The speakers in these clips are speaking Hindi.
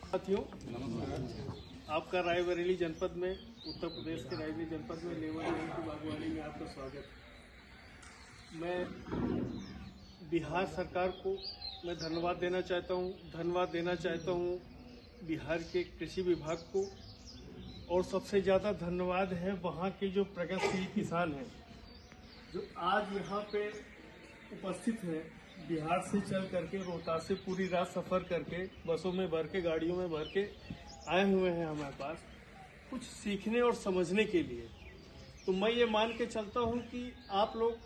साथियों, आपका रायबरेली जनपद में, उत्तर प्रदेश के रायबरेली जनपद में लेबर की बागवानी में आपका स्वागत। मैं बिहार सरकार को मैं धन्यवाद देना चाहता हूँ बिहार के कृषि विभाग को, और सबसे ज़्यादा धन्यवाद है वहाँ के जो प्रगतिशील किसान हैं जो आज यहाँ पे उपस्थित हैं। बिहार से चल करके रोहतास से पूरी रात सफ़र करके बसों में भर के, गाड़ियों में भर के आए हुए हैं हमारे पास कुछ सीखने और समझने के लिए। तो मैं ये मान के चलता हूँ कि आप लोग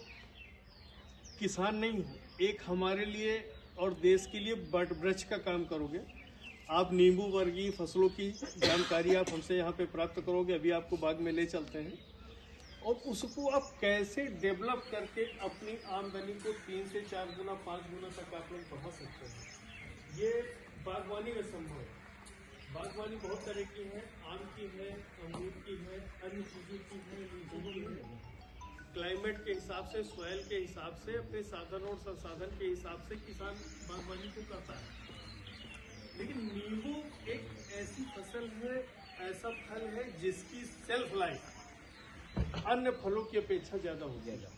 किसान नहीं हो, एक हमारे लिए और देश के लिए वट वृक्ष का काम करोगे। आप नींबू वर्गीय फसलों की जानकारी आप हमसे यहाँ पे प्राप्त करोगे। अभी आपको बाग में ले चलते हैं और उसको आप कैसे डेवलप करके अपनी आमदनी को 3 से 4 गुना 5 गुना तक आप लोग बढ़ा सकते हैं। ये बागवानी में संभव है। बागवानी बहुत तरह की है, आम की है, अमरूद की है, अन्य चीज़ों की है, लीची की है। क्लाइमेट के हिसाब से, सॉइल के हिसाब से, अपने साधन और संसाधन के हिसाब से किसान बागवानी को करता है। लेकिन नींबू एक ऐसी फसल है, ऐसा फल है जिसकी सेल्फ लाइफ अन्य फलों की अपेक्षा ज़्यादा हो जाएगा।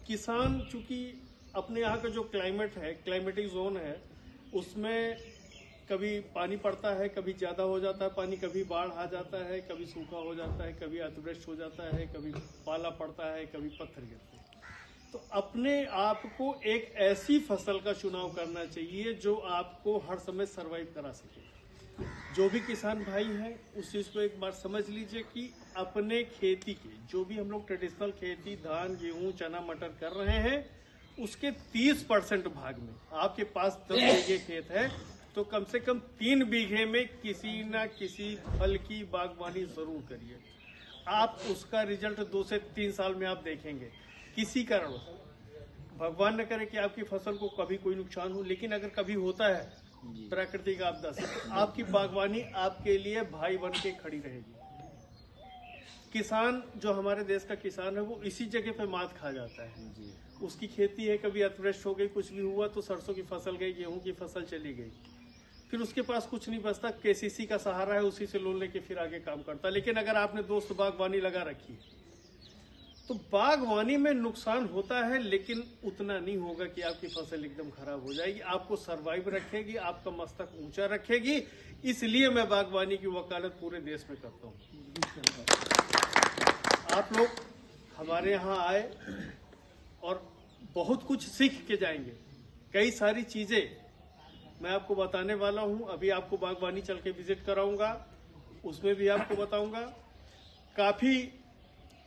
किसान चूंकि अपने यहाँ का जो क्लाइमेट है, क्लाइमेटिक जोन है, उसमें कभी पानी पड़ता है, कभी ज़्यादा हो जाता है पानी, कभी बाढ़ आ जाता है, कभी सूखा हो जाता है, कभी अतिवृष्टि हो जाता है, कभी पाला पड़ता है, कभी पत्थर गिरते हैं। तो अपने आप को एक ऐसी फसल का चुनाव करना चाहिए जो आपको हर समय सर्वाइव करा सके। जो भी किसान भाई हैं उस चीज़ को एक बार समझ लीजिए कि अपने खेती की जो भी हम लोग ट्रेडिशनल खेती, धान, गेहूं, चना, मटर कर रहे हैं, उसके 30% भाग में आपके पास 10 बीघे खेत है तो कम से कम 3 बीघे में किसी न किसी फल की बागवानी जरूर करिए। आप उसका रिजल्ट 2 से 3 साल में आप देखेंगे। किसी कारण भगवान न करे कि आपकी फसल को कभी कोई नुकसान हो, लेकिन अगर कभी होता है प्राकृतिक आपदा से, तो आपकी बागवानी आपके लिए भाई बन के खड़ी रहेगी। किसान जो हमारे देश का किसान है वो इसी जगह पे मात खा जाता है। उसकी खेती है, कभी अतिवृष्टि हो गई, कुछ भी हुआ तो सरसों की फसल गई, गेहूं की फसल चली गई, फिर उसके पास कुछ नहीं बचता। केसीसी का सहारा है, उसी से लोन लेके फिर आगे काम करता। लेकिन अगर आपने दोस्त बागवानी लगा रखी है तो बागवानी में नुकसान होता है, लेकिन उतना नहीं होगा कि आपकी फसल एकदम खराब हो जाएगी। आपको सरवाइव रखेगी, आपका मस्तक ऊंचा रखेगी। इसलिए मैं बागवानी की वकालत पूरे देश में करता हूँ। आप लोग हमारे यहाँ आए और बहुत कुछ सीख के जाएंगे। कई सारी चीजें मैं आपको बताने वाला हूँ। अभी आपको बागवानी चल के विजिट कराऊंगा, उसमें भी आपको बताऊंगा। काफी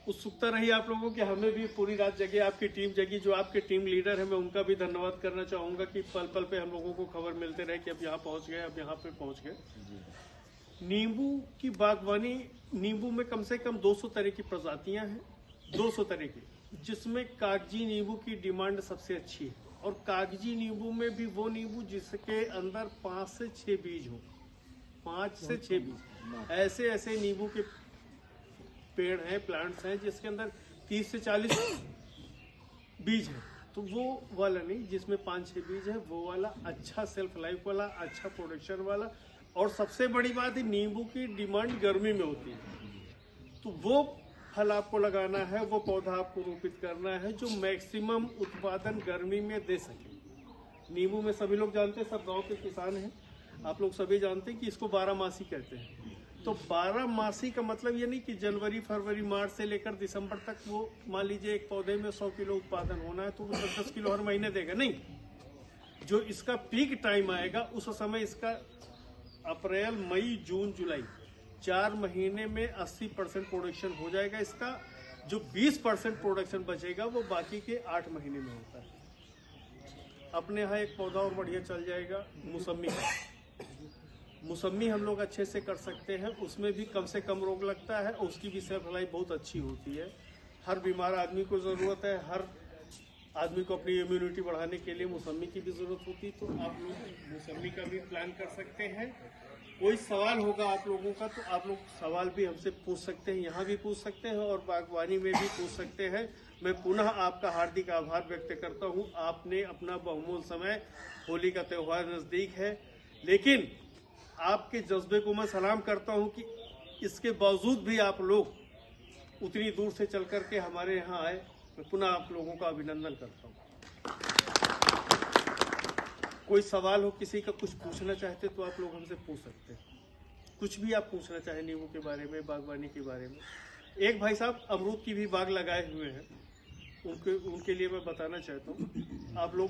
उत्सुकता रही आप लोगों की, हमें भी पूरी रात जगी, आपकी टीम जगी। जो आपके टीम लीडर है मैं उनका भी धन्यवाद करना चाहूंगा कि पल पल पे हम लोगों को खबर मिलते रहे कि अब यहाँ पहुंच गए, अब यहाँ पे पहुंच गए। नींबू की बागवानी, नींबू में कम से कम 200 तरह की प्रजातियां हैं, 200 तरह की, जिसमें कागजी नींबू की डिमांड सबसे अच्छी है। और कागजी नींबू में भी वो नींबू जिसके अंदर 5 से 6 बीज हो, 5 से 6 बीज। ऐसे नींबू के पेड़ हैं, प्लांट्स हैं जिसके अंदर 30 से 40 बीज है। तो वो वाला नहीं, जिसमें 5-6 बीज है, वो वाला अच्छा सेल्फ लाइफ वाला, अच्छा प्रोडक्शन वाला। और सबसे बड़ी बात है, नींबू की डिमांड गर्मी में होती है, तो वो फल आपको लगाना है, वो पौधा आपको रोपित करना है जो मैक्सिमम उत्पादन गर्मी में दे सके। नींबू में सभी लोग जानते हैं, सब गाँव के किसान हैं, आप लोग सभी जानते हैं कि इसको 12मासी कहते हैं। तो 12मासी का मतलब ये नहीं कि जनवरी, फरवरी, मार्च से लेकर दिसंबर तक वो मान लीजिए एक पौधे में 100 किलो उत्पादन होना है तो वो 10 किलो हर महीने देगा, नहीं। जो इसका पीक टाइम आएगा उस समय इसका अप्रैल, मई, जून, जुलाई 4 महीने में 80% प्रोडक्शन हो जाएगा इसका। जो 20% प्रोडक्शन बचेगा वो बाकी के 8 महीने में होता है। अपने यहाँ एक पौधा और बढ़िया चल जाएगा, मौसमी का। मौसमी हम लोग अच्छे से कर सकते हैं, उसमें भी कम से कम रोग लगता है, उसकी भी सेल्फ लाइफ बहुत अच्छी होती है। हर बीमार आदमी को ज़रूरत है, हर आदमी को अपनी इम्यूनिटी बढ़ाने के लिए मौसमी की भी ज़रूरत होती है। तो आप लोग मौसमी का भी प्लान कर सकते हैं। कोई सवाल होगा आप लोगों का तो आप लोग सवाल भी हमसे पूछ सकते हैं, यहाँ भी पूछ सकते हैं और बागवानी में भी पूछ सकते हैं। मैं पुनः आपका हार्दिक आभार व्यक्त करता हूं। आपने अपना बहुमूल्य समय, होली का त्यौहार नज़दीक है, लेकिन आपके जज्बे को मैं सलाम करता हूं कि इसके बावजूद भी आप लोग उतनी दूर से चल कर के हमारे यहाँ आए। मैं पुनः आप लोगों का अभिनंदन करता हूं। कोई सवाल हो, किसी का कुछ पूछना चाहते तो आप लोग हमसे पूछ सकते हैं। कुछ भी आप पूछना चाहें नींबू के बारे में, बागवानी के बारे में। एक भाई साहब अमरूद की भी बाग लगाए हुए हैं, उनके लिए मैं बताना चाहता हूँ। आप लोग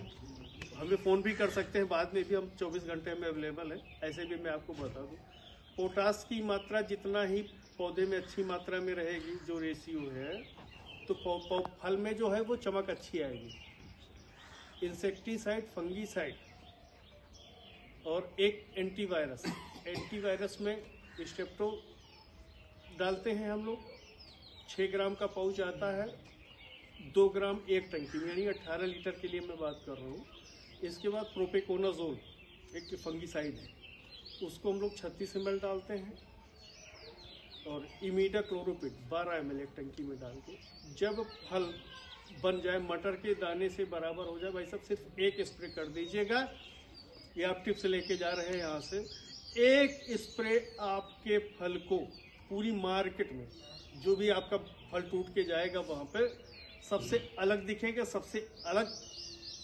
हमें फ़ोन भी कर सकते हैं, बाद में भी हम 24 घंटे में अवेलेबल हैं। ऐसे भी मैं आपको बता दूँ, पोटास की मात्रा जितना ही पौधे में अच्छी मात्रा में रहेगी, जो रेशियो है, तो फल में जो है वो चमक अच्छी आएगी। इंसेक्टिसाइड, फंगीसाइड और एक एंटीवायरस में स्टेप्टो डालते हैं हम लोग। 6 ग्राम का पाउच आता है, 2 ग्राम 1 टंकी में, यानी 18 लीटर के लिए मैं बात कर रहा हूँ। इसके बाद प्रोपेकोनाजोल एक फंगीसाइड है, उसको हम लोग 36 ml डालते हैं। और इमीडाक्लोरोपिड 12 ml 1 टंकी में डाल के, जब फल बन जाए, मटर के दाने से बराबर हो जाए, भाई साहब सिर्फ 1 स्प्रे कर दीजिएगा। ये आप टिप्स लेके जा रहे हैं यहाँ से। 1 स्प्रे आपके फल को पूरी मार्केट में, जो भी आपका फल टूट के जाएगा वहाँ पे सबसे अलग दिखेगा, सबसे अलग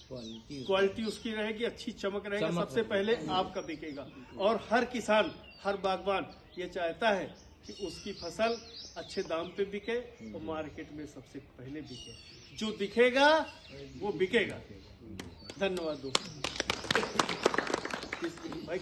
क्वालिटी उसकी रहेगी, अच्छी चमक रहेगी, सबसे पहले आपका बिकेगा। और हर किसान, हर बागवान ये चाहता है कि उसकी फसल अच्छे दाम पे बिके और मार्केट में सबसे पहले बिके। जो दिखेगा वो बिकेगा। धन्यवाद। भाई